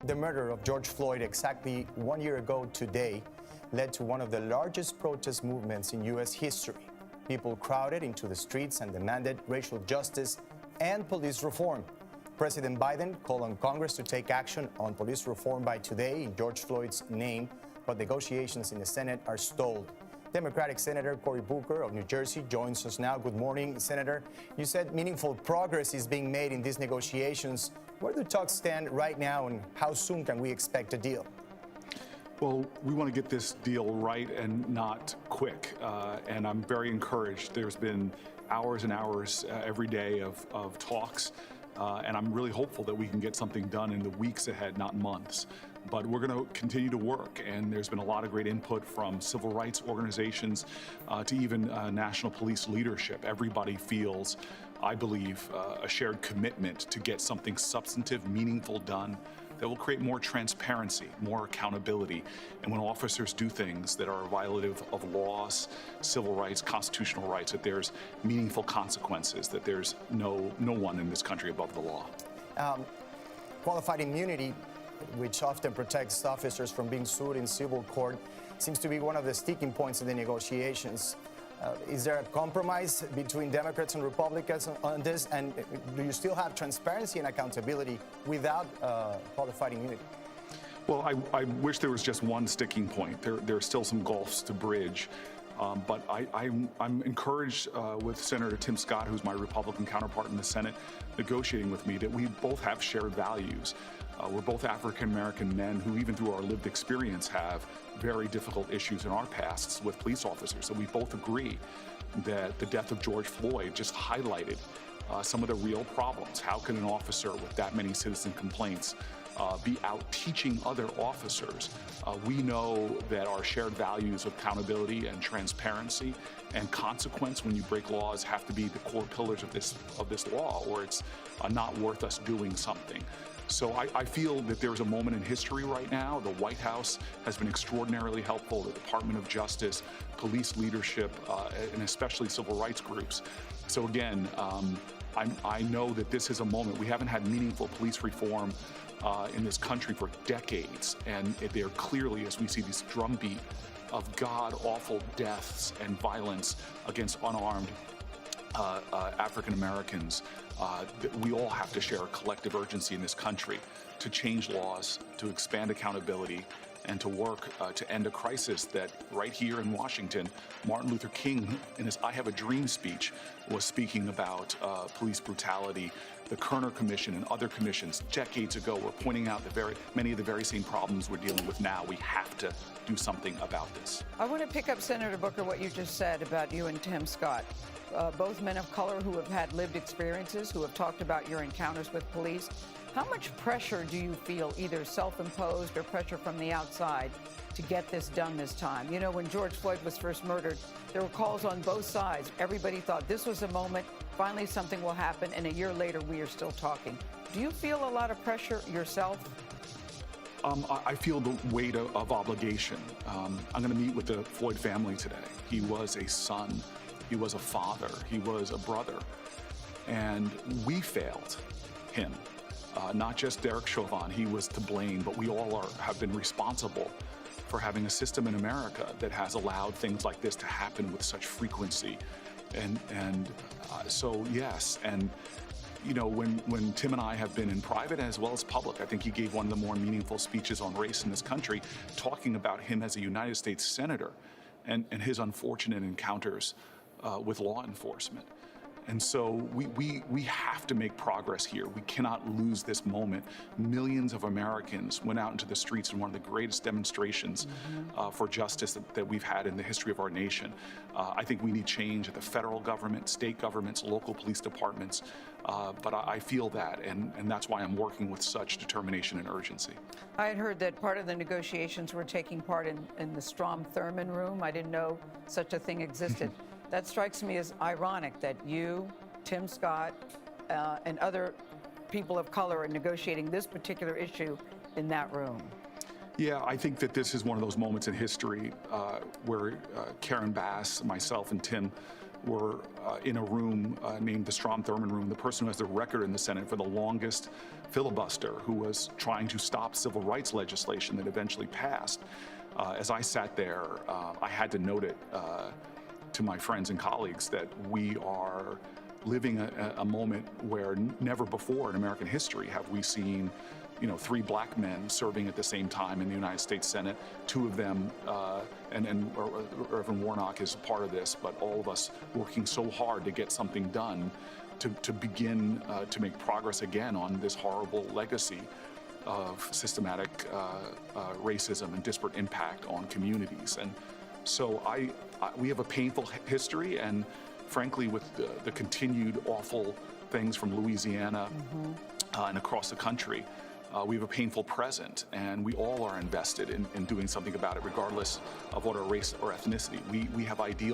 The murder of George Floyd exactly 1 year ago today led to one of the largest protest movements in U.S. history. People crowded into the streets and demanded racial justice and police reform. President Biden called on Congress to take action on police reform by today in George Floyd's name, but negotiations in the Senate are stalled. Democratic Senator Cory of New Jersey joins us now. Good morning, Senator. You said meaningful progress is being made in these negotiations. Where do talks stand right now, and how soon can we expect a deal? Well, we want to get this deal right and not quick, and I'm very encouraged. There's been hours and hours every day of talks, and I'm really hopeful that we can get something done in the weeks ahead, not months. But we're going to continue to work, and there's been a lot of great input from civil rights organizations to even national police leadership. Everybody feels, I believe, a shared commitment to get something substantive, meaningful done that will create more transparency, more accountability. And when officers do things that are violative of laws, civil rights, constitutional rights, that there's meaningful consequences, that there's no one in this country above the law. Qualified immunity, which often protects officers from being sued in civil court, seems to be one of the sticking points in the negotiations. Is there a compromise between Democrats and Republicans on this? And do you still have transparency and accountability without qualified immunity? Well, I wish there was just one sticking point. There are still some gulfs to bridge. But I'm encouraged with Senator Tim Scott, who's my Republican counterpart in the Senate, negotiating with me, that we both have shared values. We're both African-American men who, even through our lived experience, have very difficult issues in our pasts with police officers. So we both agree that the death of George Floyd just highlighted some of the real problems. How can an officer with that many citizen complaints be out teaching other officers? We know that our shared values of accountability and transparency and consequence when you break laws have to be the core pillars of this law, or it's not worth us doing something. So I feel that there's a moment in history right now. The White House has been extraordinarily helpful, the Department of Justice, police leadership, and especially civil rights groups. So again, I know that this is a moment. We haven't had meaningful police reform in this country for decades, and they're clearly, as we see this drumbeat of god-awful deaths and violence against unarmed African Americans, that we all have to share a collective urgency in this country to change laws, to expand accountability, and to work to end a crisis that right here in Washington, Martin Luther King, in his I Have a Dream speech, was speaking about police brutality. The Kerner Commission and other commissions decades ago were pointing out many of the very same problems we're dealing with now. We have to do something about this. I want to pick up, Senator Booker, what you just said about you and Tim Scott. Both men of color who have had lived experiences, who have talked about your encounters with police. How much pressure do you feel, either self-imposed or pressure from the outside, to get this done this time? You know, when George Floyd was first murdered, there were calls on both sides. Everybody thought this was a moment, finally something will happen, and a year later we are still talking. Do you feel a lot of pressure yourself? I feel the weight of obligation. I'm going to meet with the Floyd family today. He was a son. He was a father. He was a brother. And we failed him. Not just Derek Chauvin, he was to blame, but we all have been responsible for having a system in America that has allowed things like this to happen with such frequency. So yes, and you know, when Tim and I have been in private as well as public, I think he gave one of the more meaningful speeches on race in this country, talking about him as a United States Senator and his unfortunate encounters with law enforcement. And so we have to make progress here. We cannot lose this moment. Millions of Americans went out into the streets in one of the greatest demonstrations for justice that we've had in the history of our nation. I think we need change at the federal government, state governments, local police departments. But I feel that, and that's why I'm working with such determination and urgency. I had heard that part of the negotiations were taking part in the Strom Thurmond room. I didn't know such a thing existed. That strikes me as ironic that you, Tim Scott, and other people of color are negotiating this particular issue in that room. Yeah, I think that this is one of those moments in history where Karen Bass, myself, and Tim were in a room named the Strom Thurmond room, the person who has the record in the Senate for the longest filibuster, who was trying to stop civil rights legislation that eventually passed. As I sat there, I had to note it to my friends and colleagues that we are living a moment where never before in American history have we seen, 3 black men serving at the same time in the United States Senate. 2 of them, and Reverend Warnock is a part of this, but all of us working so hard to get something done to begin to make progress again on this horrible legacy of systematic racism and disparate impact on communities. And so we have a painful history, and frankly, with the continued awful things from Louisiana and across the country, we have a painful present, and we all are invested in doing something about it, regardless of what our race or ethnicity. We have ideals